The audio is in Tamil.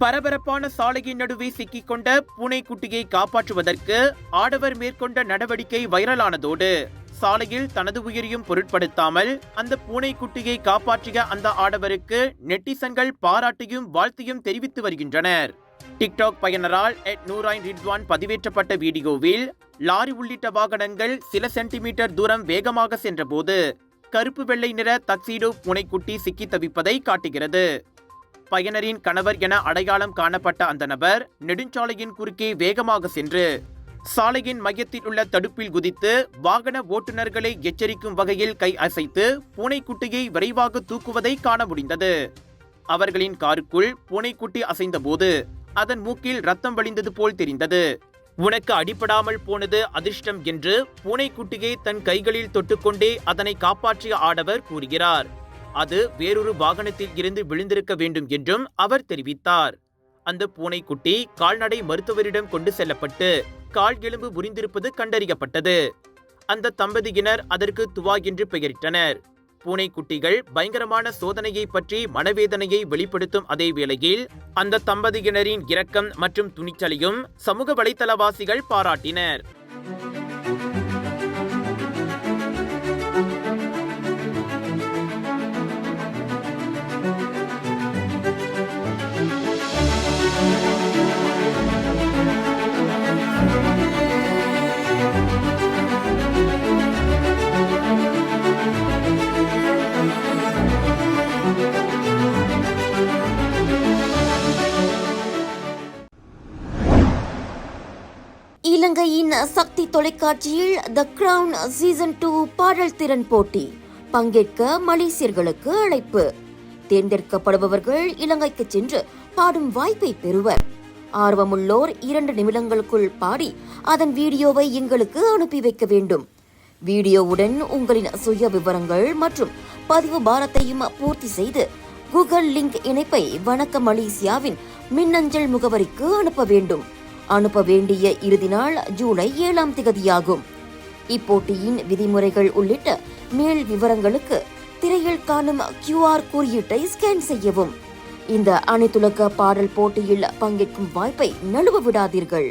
பரபரப்பான சாலையின் நடுவே சிக்கிக்கொண்ட பூனைக்குட்டியை காப்பாற்றுவதற்கு ஆடவர் மேற்கொண்ட நடவடிக்கை வைரலானதோடு சாலையில் தனது உயிரையும் பொருட்படுத்தாமல் அந்த பூனைக்குட்டியை காப்பாற்றிய அந்த ஆடவருக்கு நெட்டிசன்கள் பாராட்டியும் வாழ்த்தையும் தெரிவித்து வருகின்றனர். டிக்டாக் பயனரால் @நூராயின் ரிட்வான் பதிவேற்றப்பட்ட வீடியோவில் லாரி உள்ளிட்ட வாகனங்கள் சில சென்டிமீட்டர் தூரம் வேகமாக சென்றபோது கருப்பு வெள்ளை நிற தக்சீடோ பூனைக்குட்டி சிக்கி தவிப்பதை காட்டுகிறது. பயனரின் கணவர் என அடையாளம் காணப்பட்ட அந்த நபர் நெடுஞ்சாலையின் குறுக்கே வேகமாக சென்று சாலையின் மையத்தில் உள்ள தடுப்பில் குதித்து வாகன ஓட்டுநர்களை எச்சரிக்கும் வகையில் கை அசைத்து பூனைக்குட்டியை விரைவாக தூக்குவதை காண முடிந்தது. அவர்களின் காருக்குள் பூனைக்குட்டி அசைந்தபோது அதன் மூக்கில் ரத்தம் வழிந்தது போல் தெரிந்தது. உனக்கு அடிபடாமல் போனது அதிர்ஷ்டம் என்று பூனைக்குட்டியை தன் கைகளில் தொட்டுக்கொண்டே அதனை காப்பாற்றிய ஆடவர் கூறுகிறார். அது வேறொரு வாகனத்தில் இருந்து விழுந்திருக்க வேண்டும் என்றும் அவர் தெரிவித்தார். அந்த பூனைக்குட்டி கால்நடை மருத்துவரிடம் கொண்டு செல்லப்பட்டு கால் எலும்பு முறிந்திருப்பது கண்டறியப்பட்டது. அந்த தம்பதியினர் அதற்கு துவா என்று பெயரிட்டனர். பூனைக்குட்டிகள் பயங்கரமான சோதனையை பற்றி மனவேதனையை வெளிப்படுத்தும் அதே வேளையில் அந்த தம்பதியினரின் இரக்கம் மற்றும் துணிச்சலையும் சமூக வலைத்தளவாசிகள் பாராட்டினர். இலங்கையின் சக்தி தொலைக்காட்சியில் த கிரவுன் சீசன் 2 பாடல் திறன் போட்டி பங்கேற்க மலேசியர்களுக்கு அழைப்பு. தேர்ந்தெடுக்கப்படுபவர்கள் இலங்கைக்கு சென்று பாடும் வாய்ப்பை பெறுவர். ஆர்வமுள்ளோர் 2 நிமிடங்களுக்குள் பாடி அதன் வீடியோவை எங்களுக்கு அனுப்பி வைக்க வேண்டும். வீடியோவுடன் உங்களின் சுய விவரங்கள் மற்றும் பதிவு பாரத்தையும் பூர்த்தி செய்து கூகுள் லிங்க் இணைப்பை வணக்க மலேசியாவின் மின்னஞ்சல் முகவரிக்கு அனுப்ப வேண்டும். அனுப்ப வேண்டிய இறுதி நாள் ஜூலை 7 இப்போட்டியின் விதிமுறைகள் உள்ளிட்ட மேல் விவரங்களுக்கு திரையில் காணும் QR குறியீட்டை ஸ்கேன் செய்யவும். இந்த அனைத்துலக பாடல் போட்டியில் பங்கேற்கும் வாய்ப்பை நழுவ விடாதீர்கள்.